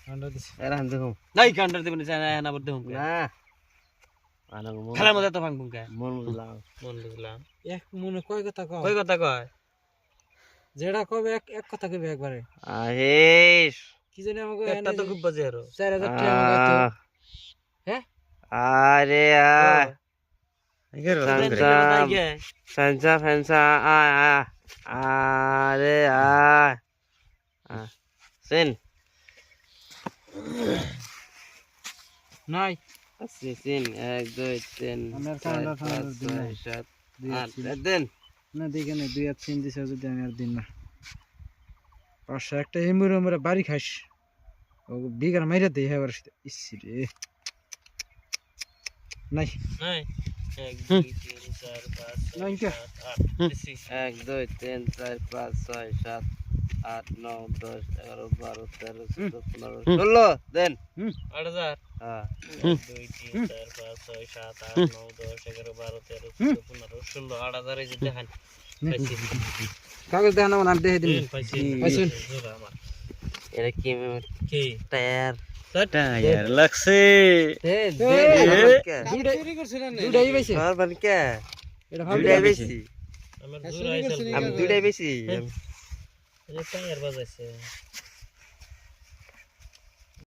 কান্ডা দিছে এরা হান দেখো নাই কাউন্টার দেবেন না বলতে হুম না আনাগো মন খেলার মধ্যে তো ভাঙবুম কে মন বুঝলাম মন বুঝলাম এক মনে কয় কথা কও কই কথা কয় যেটা কবে এক এক কথা কইবে একবারে আহেশ কি জানি আমাকে একটা তো খুব বাজে আরো 4000 টাকা আমাকে তো হ্যাঁ আরে ফেন্সা ফেন্সা আরে সেন নাই আসছে সেন 1 2 3 আমার 4 কান্ডা 5 দিন নাই 6 7 8 দেন না দেখে না 2 আর 3 দিছে যদি আমি আর দিন না 500 একটা এমুরে আমরা বাড়ি খাইস ও বিগার মাইরা দেই হ্যাঁ ইসি রে নাই নাই 1 2 3 4 5 নাই 6 কে 7 8 1 2 3 4 5 6 7 8 9 10 11 12 13 14 15 16 দেন 8000 হ্যাঁ 1 2 3 4 5 6 7 8 9 10 11 12 13 14 15 16 8000 এই যে দেখেন পাইছি কাগজ দেন না আমি দেখে দিন পাইছি পাইছেন? জোরা আমার এটা কি কি টায়ার টায়ার লাগছে দে চুরি করছিলেন না দুটাই পাইছে আর বান কে এটা দুইটাই বেশি আমার জোরা আইছে আমি দুইটাই বেশি এই টায়ার বাজাইছে